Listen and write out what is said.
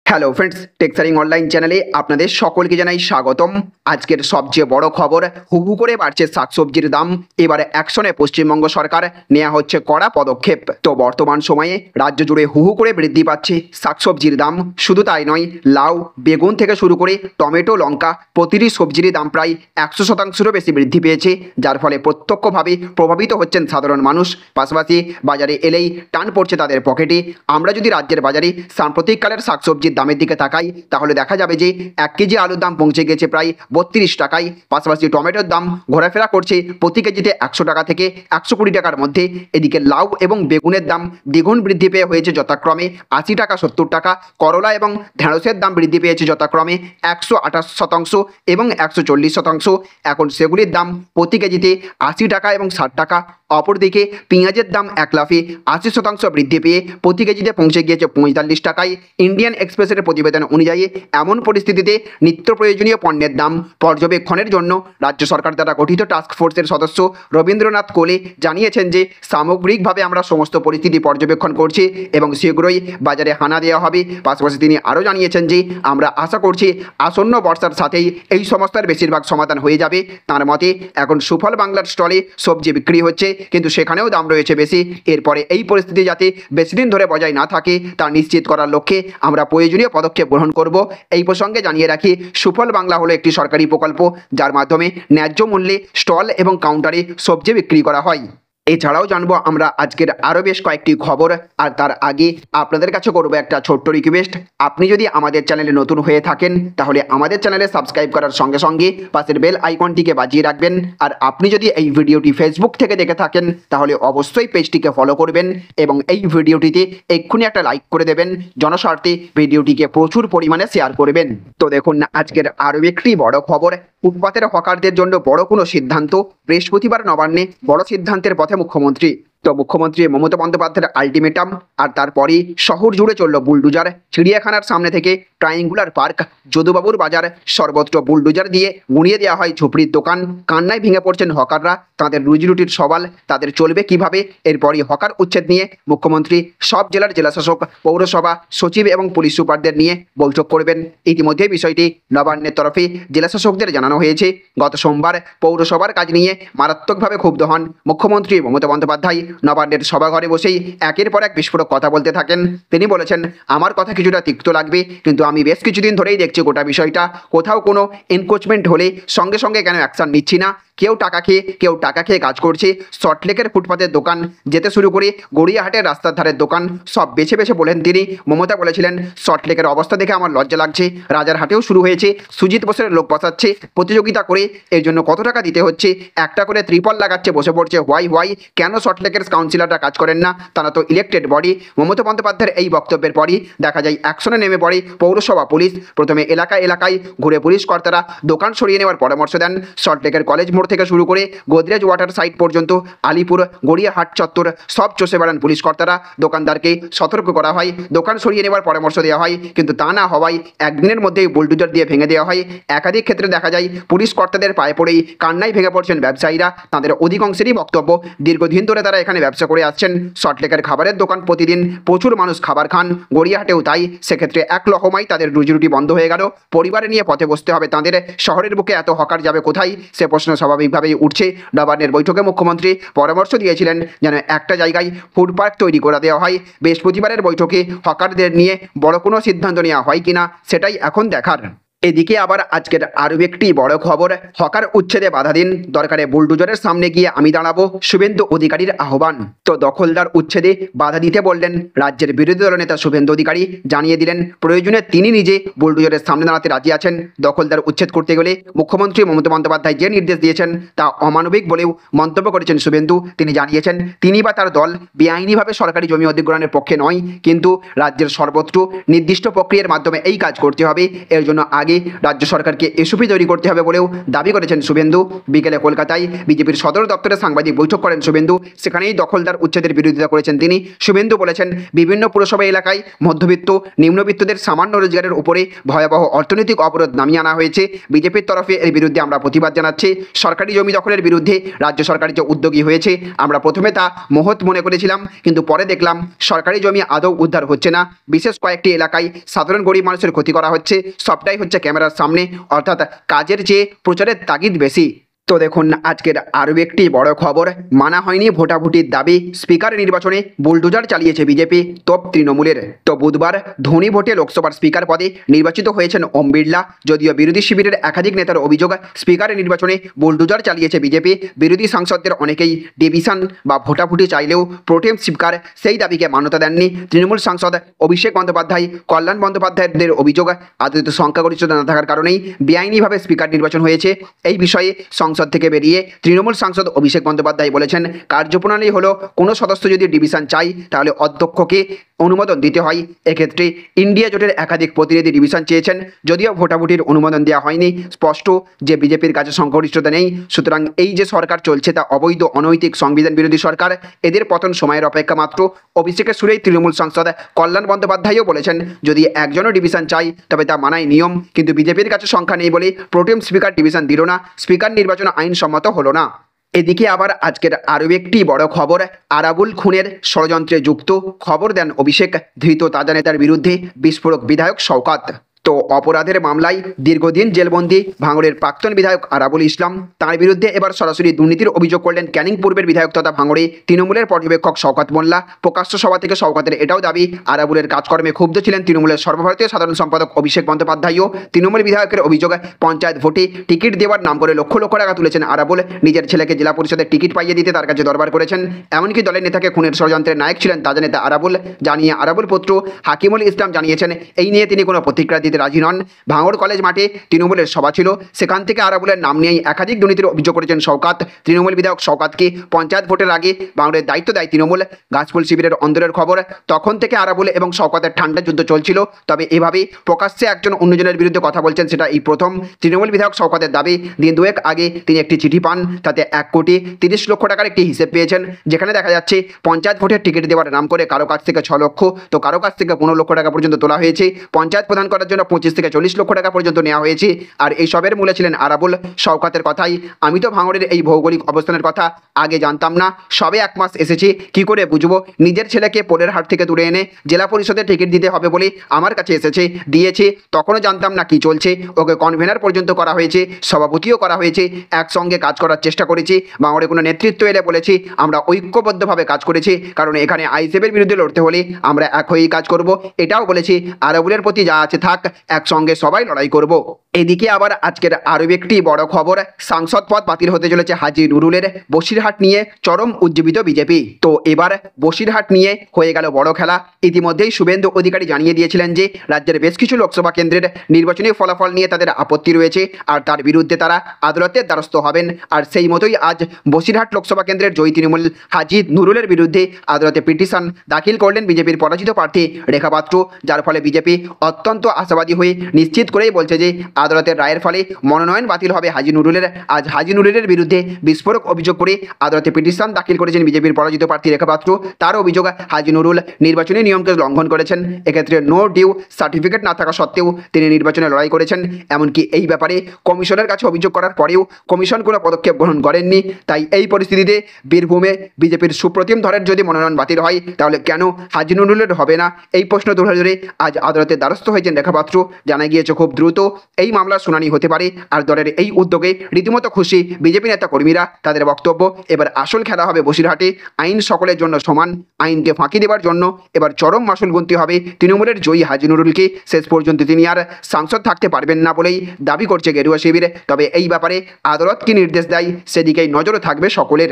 Hello friends, টেক্সারিং online চ্যানেলে আপনাদের সকলকে জানাই স্বাগতম। আজকের সবচেয়ে বড় খবর, হুহু করে বাড়ছে শাকসবজির দাম। এবারে অ্যাকশনে পশ্চিমবঙ্গ সরকার, নেওয়া হচ্ছে কড়া পদক্ষেপ। তো বর্তমান সময়ে রাজ্য জুড়ে হুহু করে বৃদ্ধি পাচ্ছে শাকসবজির দাম। শুধু তাই নয়, লাউ, বেগুন থেকে শুরু করে টমেটো, লঙ্কা, প্রতিটি সবজির দাম প্রায় 100%-এরও বেশি বৃদ্ধি পেয়েছে, যার ফলে প্রত্যক্ষভাবে প্রভাবিত হচ্ছেন সাধারণ মানুষ। পাশাপাশি বাজারে এলেই টান পড়ছে তাদের পকেটে। আমরা যদি রাজ্যের বাজারে সাম্প্রতিককালের শাকসবজির দামের দিকে তাকাই, তাহলে দেখা যাবে যে 1 কেজি আলুর দাম পৌঁছে গেছে প্রায় 32 টাকায়। পাশাপাশি টমেটোর দাম ঘোরাফেরা করছে প্রতি কেজিতে 100 টাকা থেকে 120 টাকার মধ্যে। এদিকে লাউ এবং বেগুনের দাম দ্বিগুণ বৃদ্ধি পেয়ে হয়েছে যথাক্রমে 80 টাকা, 70 টাকা। করলা এবং ঢেঁড়সের দাম বৃদ্ধি পেয়েছে যথাক্রমে 128% এবং 140%। এখন সেগুলির দাম প্রতি কেজিতে 80 টাকা এবং 60 টাকা। অপরদিকে পেঁয়াজের দাম এক লাফে 80% বৃদ্ধি পেয়ে প্রতি কেজিতে পৌঁছে গিয়েছে 45 টাকায়। ইন্ডিয়ান এক্সপ্রেসের প্রতিবেদন অনুযায়ী এমন পরিস্থিতিতে নিত্য প্রয়োজনীয় পণ্যের দাম পর্যবেক্ষণের জন্য রাজ্য সরকার দ্বারা গঠিত টাস্ক ফোর্সের সদস্য রবীন্দ্রনাথ কোলে জানিয়েছেন যে সামগ্রিকভাবে আমরা সমস্ত পরিস্থিতি পর্যবেক্ষণ করছি এবং শীঘ্রই বাজারে হানা দেওয়া হবে। পাশাপাশি তিনি আরও জানিয়েছেন যে আমরা আশা করছি আসন্ন বর্ষার সাথেই এই সমস্যার বেশিরভাগ সমাধান হয়ে যাবে। তার মতে এখন সুফল বাংলার স্টলে সবজি বিক্রি হচ্ছে, কিন্তু সেখানেও দাম রয়েছে বেশি। এরপরে এই পরিস্থিতি যাতে বেশি দিন ধরে বজায় না থাকে তা নিশ্চিত করার লক্ষ্যে আমরা প্রয়োজনীয় পদক্ষেপ গ্রহণ করব। এই প্রসঙ্গে জানিয়ে রাখি, সুফল বাংলা হলো একটি সরকারি প্রকল্প যার মাধ্যমে ন্যায্য মূল্যে স্টল এবং কাউন্টারে সবজি বিক্রি করা হয়। এছাড়াও জানবো আমরা আজকের আরও বেশ কয়েকটি খবর। আর তার আগে আপনাদের কাছে করবো একটা ছোট্ট রিকোয়েস্ট, আপনি যদি আমাদের চ্যানেলে নতুন হয়ে থাকেন তাহলে আমাদের চ্যানেলে সাবস্ক্রাইব করার সঙ্গে সঙ্গে পাশের বেল আইকনটিকে বাজিয়ে রাখবেন। আর আপনি যদি এই ভিডিওটি ফেসবুক থেকে দেখে থাকেন তাহলে অবশ্যই পেজটিকে ফলো করবেন এবং এই ভিডিওটিতে এক্ষুনি একটা লাইক করে দেবেন। জনস্বার্থে ভিডিওটিকে প্রচুর পরিমাণে শেয়ার করবেন। তো দেখুন আজকের আরও একটি বড় খবর, ফুটপাতের হকারদের জন্য বড় কোনো সিদ্ধান্ত। বৃহস্পতিবার নবান্নে বড় সিদ্ধান্তের পথে মুখ্যমন্ত্রী। তো মুখ্যমন্ত্রী মমতা বন্দ্যোপাধ্যায়ের আলটিমেটাম, আর তারপরেই শহর জুড়ে চলল বুলডুজার। চিড়িয়াখানার সামনে থেকে ট্রায়াঙ্গুলার পার্ক, যদুবাবুর বাজার, সর্বত্র বুলডুজার দিয়ে গুঁড়িয়ে দেওয়া হয় ঝুপড়ির দোকান। কান্নায় ভেঙে পড়ছেন হকাররা। তাদের রুজিরুটির সওয়াল, তাদের চলবে কিভাবে? এরপরই হকার উচ্ছেদ নিয়ে মুখ্যমন্ত্রী সব জেলার জেলাশাসক, পৌরসভা সচিব এবং পুলিশ সুপারদের নিয়ে বৈঠক করবেন। ইতিমধ্যে বিষয়টি নবান্নের তরফে জেলাশাসকদের জানানো হয়েছে। গত সোমবার পৌরসভার কাজ নিয়ে মারাত্মকভাবে ক্ষুব্ধ হন মুখ্যমন্ত্রী মমতা বন্দ্যোপাধ্যায়। নবান্নের সভাঘরে বসেই একের পর এক বিস্ফোরক কথা বলতে থাকেন। তিনি বলেছেন, আমার কথা কিছুটা তিক্ত লাগবে, কিন্তু আমি বেশ কিছুদিন ধরেই দেখছি গোটা বিষয়টা। কোথাও কোনো এনক্রোচমেন্ট হলে সঙ্গে সঙ্গে কেন অ্যাকশন নিচ্ছি না? কেউ টাকা খেয়ে কাজ করছে। সল্টলেকের ফুটপাতের দোকান যেতে শুরু করে গড়িয়াহাটের রাস্তার ধারের দোকান সব বেছে বেছে বলেন তিনি। মমতা বলেছিলেন, সল্টলেকের অবস্থা দেখে আমার লজ্জা লাগছে। রাজারহাটেও শুরু হয়েছে, সুজিত বোসের লোক বসাচ্ছে প্রতিযোগিতা করে। এর জন্য কত টাকা দিতে হচ্ছে? একটা করে ত্রিপল লাগাচ্ছে, বসে পড়ছে হোয়াই। কেন সল্টলেকের কাউন্সিলররা কাজ করেন না? তারা তো ইলেক্টেড বডি। মমতা বন্দ্যোপাধ্যায়ের এই বক্তব্যের পরই দেখা যায় অ্যাকশনে নেমে পড়ে পৌরসভা পুলিশ। প্রথমে এলাকায় ঘুরে পুলিশ কর্তারা দোকান সরিয়ে নেওয়ার পরামর্শ দেন। সল্টলেকের কলেজ মোড় থেকে শুরু করে গোদরেজ ওয়াটার সাইড পর্যন্ত, আলিপুর, গড়িয়াহাট চত্বর সব চষে বেড়ান পুলিশ কর্তারা। দোকানদারকে সতর্ক করা হয়, দোকান সরিয়ে নেওয়ার পরামর্শ দেওয়া হয়, কিন্তু তা না হওয়ায় একদিনের মধ্যেই বুলডোজার দিয়ে ভেঙে দেওয়া হয়। একাধিক ক্ষেত্রে দেখা যায় পুলিশ কর্তাদের পায়ে পড়েই কান্নায় ভেঙে পড়ছেন ব্যবসায়ীরা। তাদের অধিকাংশেরই বক্তব্য, দীর্ঘদিন ধরে তারা এখানে ব্যবসা করে আসছেন। সল্টলেকের খাবারের দোকান প্রতিদিন প্রচুর মানুষ খাবার খান, গড়িয়াহাটেও তাই। সেক্ষেত্রে এক লহমাই তাদের রুজিরুটি বন্ধ হয়ে গেল। পরিবারে নিয়ে পথে বসতে হবে তাদের। শহরের বুকে এত হকার যাবে কোথায়? সে প্রশ্ন স্বাভাবিকভাবেই উঠছে। নবান্নের বৈঠকে মুখ্যমন্ত্রী পরামর্শ দিয়েছিলেন যেন একটা জায়গায় ফুড পার্ক তৈরি করে দেওয়া হয়। বৃহস্পতিবারের বৈঠকে হকারদের নিয়ে বড় কোনো সিদ্ধান্ত নেওয়া হয় কিনা সেটাই এখন দেখার। এদিকে আবার আজকের আরও একটি বড় খবর, হকার উচ্ছেদে বাধা দিন, দরকারে বুলডোজারের সামনে গিয়ে আমি দাঁড়াবো, শুভেন্দু অধিকারীর আহ্বান। তো দখলদার উচ্ছেদে বাধা দিতে বললেন রাজ্যের বিরোধী দলনেতা শুভেন্দু অধিকারী। জানিয়ে দিলেন প্রয়োজনে তিনি নিজে বুলডোজারের সামনে দাঁড়াতে রাজি আছেন। দখলদার উচ্ছেদ করতে গেলে মুখ্যমন্ত্রী মমতা বন্দ্যোপাধ্যায় যে নির্দেশ দিয়েছেন তা অমানবিক বলেও মন্তব্য করেছেন শুভেন্দু। তিনি জানিয়েছেন তিনি বা তার দল বেআইনিভাবে সরকারি জমি অধিগ্রহণের পক্ষে নয়, কিন্তু রাজ্যের সর্বত্র নির্দিষ্ট প্রক্রিয়ার মাধ্যমে এই কাজ করতে হবে। এর জন্য আগে আগে রাজ্য সরকারকে এসওপি তৈরি করতে হবে বলেও দাবি করেছেন শুভেন্দু। বিকেলে কলকাতায় বিজেপির সদর দপ্তরে সাংবাদিক বৈঠক করেন শুভেন্দু। সেখানেই দখলদার উচ্ছেদের বিরোধিতা করেছেন তিনি। শুভেন্দু বলেছেন, বিভিন্ন পুরসভা এলাকায় মধ্যবিত্ত নিম্নবিত্তদের সামান্য রোজগারের উপরে ভয়াবহ অর্থনৈতিক অবরোধ নামিয়ে আনা হয়েছে। বিজেপির তরফে এর বিরুদ্ধে আমরা প্রতিবাদ জানাচ্ছি। সরকারি জমি দখলের বিরুদ্ধে রাজ্য সরকার যে উদ্যোগী হয়েছে, আমরা প্রথমে তা মহৎ মনে করেছিলাম, কিন্তু পরে দেখলাম সরকারি জমি আদৌ উদ্ধার হচ্ছে না। বিশেষ কয়েকটি এলাকায় সাধারণ গরিব মানুষের ক্ষতি করা হচ্ছে। সবটাই হচ্ছে ক্যামেরার সামনে, অর্থাৎ কাজের চেয়ে প্রচারের তাগিদ বেশি। তো দেখুন আজকের আরও একটি বড় খবর, মানা হয়নি ভোটাভুটির দাবি, স্পিকার নির্বাচনে বুলডোজার চালিয়েছে বিজেপি, তোপ তৃণমূলের। তো বুধবার ধ্বনি ভোটে লোকসভার স্পিকার পদে নির্বাচিত হয়েছেন ওম বিড়লা। যদিও বিরোধী শিবিরের একাধিক নেতার অভিযোগ, স্পিকার নির্বাচনে বুলডোজার চালিয়েছে বিজেপি। বিরোধী সাংসদদের অনেকেই ডিভিশন বা ভোটাভুটি চাইলেও প্রোটেম স্পিকার সেই দাবিকে মান্যতা দেননি। তৃণমূল সাংসদ অভিষেক বন্দ্যোপাধ্যায়, কল্যাণ বন্দ্যোপাধ্যায়দের অভিযোগ, আদৃত সংখ্যাগরিষ্ঠতা না থাকার কারণেই বেআইনিভাবে স্পিকার নির্বাচন হয়েছে। এই বিষয়ে সংসদ থেকে বেরিয়ে তৃণমূল সাংসদ অভিষেক বন্দ্যোপাধ্যায় বলেছেন, কার্যপ্রণালী হলো কোনো সদস্য যদি ডিভিশন চাই তাহলে অধ্যক্ষকে অনুমোদন দিতে হয়। এক্ষেত্রে ইন্ডিয়া জোটের একাধিক প্রতিনিধি ডিভিশন চেয়েছেন, যদিও ভোটাভুটির অনুমোদন দেওয়া হয়নি। স্পষ্ট যে বিজেপির কাছে সংখ্যাগরিষ্ঠতা নেই। সুতরাং এই যে সরকার চলছে তা অবৈধ, অনৈতিক, সংবিধান বিরোধী সরকার। এদের পতন সময়ের অপেক্ষা মাত্র। অভিষেকের সুরেই তৃণমূল সাংসদ কল্যাণ বন্দ্যোপাধ্যায়ও বলেছেন, যদি একজনও ডিভিশন চাই তবে তা মানাই নিয়ম, কিন্তু বিজেপির কাছে সংখ্যা নেই বলে প্রোটেম স্পিকার ডিভিশন দিল না। স্পিকার নির্বাচন আইনসম্মত হলো না। এদিকে আবার আজকের আরও একটি বড় খবর, আরাবুল খুনের ষড়যন্ত্রে যুক্ত খবর দেন অভিষেক। ধৃত তাজা নেতার বিরুদ্ধে বিস্ফোরক বিধায়ক শওকত। তো অপরাধের মামলায় দীর্ঘদিন জেলবন্দি ভাঙড়ের প্রাক্তন বিধায়ক আরাবুল ইসলাম, তার বিরুদ্ধে এবার সরাসরি দুর্নীতির অভিযোগ করলেন ক্যানিং পূর্বের বিধায়ক তথা ভাঙড়ে তৃণমূলের পর্যবেক্ষক শওকত মোল্লা। প্রকাশ্য সভা থেকে শওকতের এটাও দাবি, আরাবুলের কাজকর্মে ক্ষুব্ধ ছিলেন তৃণমূলের সর্বভারতীয় সাধারণ সম্পাদক অভিষেক বন্দ্যোপাধ্যায়ও। তৃণমূল বিধায়কের অভিযোগ, পঞ্চায়েত ভোটে টিকিট দেওয়ার নাম করে লক্ষ লক্ষ টাকা তুলেছেন আরাবুল। নিজের ছেলেকে জেলা পরিষদের টিকিট পাইয়ে দিতে তার কাছে দরবার করেছেন। এমনকি দলের নেতাকে খুনের ষড়যন্ত্রের নায়ক ছিলেন তাজা নেতা আরাবুল। জানিয়ে আরাবুল পুত্র হাকিমুল ইসলাম জানিয়েছেন, এই নিয়ে তিনি কোনো প্রতিক্রিয়া দিতে রাজি নন। ভাঙড় কলেজ মাঠে তৃণমূলের সভা ছিল, সেখান থেকে আরাবুলের নাম নিয়েই একাধিক দুর্নীতির অভিযোগ করেছেন শওকত। তৃণমূল বিধায়ক শওকতকে পঞ্চায়েত ভোটের আগে ভাঙড়ের দায়িত্ব দেয় তৃণমূল। গাছফুল শিবিরের অন্দরের খবর, তখন থেকে আরাবুল এবং শওকতের ঠান্ডা যুদ্ধ চলছিল। তবে এভাবে প্রকাশ্যে একজন অন্যজনের বিরুদ্ধে কথা বলছেন সেটা এই প্রথম। তৃণমূল বিধায়ক শওকতের দাবি, দিন দুয়েক আগে তিনি একটি চিঠি পান, তাতে 1,30,00,000 টাকার একটি হিসেব পেয়েছেন, যেখানে দেখা যাচ্ছে পঞ্চায়েত ভোটের টিকিট দেওয়ার নাম করে কারো কাছ থেকে 6 লক্ষ, তো কারো কাছ থেকে 15 লক্ষ টাকা পর্যন্ত তোলা হয়েছে। পঞ্চায়েত প্রদান করার জন্য 25 থেকে 40 লক্ষ টাকা পর্যন্ত নেওয়া হয়েছে। আর এই সবের মূলে ছিলেন আরাবুল। শওকতের কথাই, আমি তো ভাঙড়ের এই ভৌগোলিক অবস্থানের কথা আগে জানতাম না, সবে 1 মাস এসেছি, কি করে বুঝবো? নিজের ছেলেকে পোলের হাট থেকে তুলে এনে জেলা পরিষদের টিকিট দিতে হবে বলে আমার কাছে এসেছে, দিয়েছে, তখনও জানতাম না কি চলছে। ওকে কনভেনার পর্যন্ত করা হয়েছে, সভাপতিও করা হয়েছে, একসঙ্গে কাজ করার চেষ্টা করেছি। ভাঙড়ে কোনো নেতৃত্ব এলে বলেছি আমরা ঐক্যবদ্ধভাবে কাজ করেছি, কারণ এখানে আইসেফের বিরুদ্ধে লড়তে হলে আমরা এক হয়েই কাজ করব। এটাও বলেছি, আরাবুলের প্রতি যা আছে থাক, একসঙ্গে সবাই লড়াই করব। এদিকে আবার আজকের আরও একটি বড় খবর, সাংসদ পদ বাতিল হতে চলেছে হাজী নুরুলের। বসিরহাট নিয়ে চরম উজ্জীবিত বিজেপি। তো এবার বসিরহাট নিয়ে হয়ে গেল বড় খেলা। ইতিমধ্যেই শুভেন্দু অধিকারী জানিয়ে দিয়েছিলেন যে রাজ্যের বেশ কিছু লোকসভা কেন্দ্রের নির্বাচনী ফলাফল নিয়ে তাদের আপত্তি রয়েছে, আর তার বিরুদ্ধে তারা আদালতের দ্বারস্থ হবেন। আর সেই মতোই আজ বসিরহাট লোকসভা কেন্দ্রের জয়ী তৃণমূল হাজী নুরুলের বিরুদ্ধে আদালতে পিটিশন দাখিল করলেন বিজেপির পরাজিত প্রার্থী রেখা পাত্র, যার ফলে বিজেপি অত্যন্ত আশাবাদী হয়ে নিশ্চিত করেই বলছে যে আদালতের রায়ের ফলে মনোনয়ন বাতিল হবে হাজী নুরুলের। আজ হাজী নুরুলের বিরুদ্ধে বিস্ফোরক অভিযোগ করে আদালতে পিটিশন দাখিল করেছেন বিজেপির পরাজিত প্রার্থী রেখা পাত্র। তার অভিযোগ, হাজী নুরুল নির্বাচনী নিয়মকে লঙ্ঘন করেছেন। এক্ষেত্রে নো ডিউ সার্টিফিকেট না থাকা সত্ত্বেও তিনি নির্বাচনে লড়াই করেছেন। এমনকি এই ব্যাপারে কমিশনের কাছে অভিযোগ করার পরেও কমিশন কোনো পদক্ষেপ গ্রহণ করেননি। তাই এই পরিস্থিতিতে বীরভূমে বিজেপির সুপ্রতিম ধরের যদি মনোনয়ন বাতিল হয় তাহলে কেন হাজী নুরুলের হবে না, এই প্রশ্ন তুলে ধরে আজ আদালতের দ্বারস্থ হয়েছেন রেখা পাত্র। জানা গিয়েছে খুব দ্রুত এই মামলার শুনানি হতে পারে। আর দলের এই উদ্যোগে রীতিমতো খুশি বিজেপি নেতা কর্মীরা। তাদের বক্তব্য, এবার আসল খেলা হবে বসিরহাটে। আইন সকলের জন্য সমান, আইনকে ফাঁকি দেওয়ার জন্য এবার চরম মাসুল গুনতে হবে তৃণমূলের জয়ী হাজী নুরুলকে। শেষ পর্যন্ত তিনি আর সাংসদ থাকতে পারবেন না বলেই দাবি করছে গেরুয়া শিবির। তবে এই ব্যাপারে আদালত কি নির্দেশ দেয় সেদিকেই নজরও থাকবে সকলের।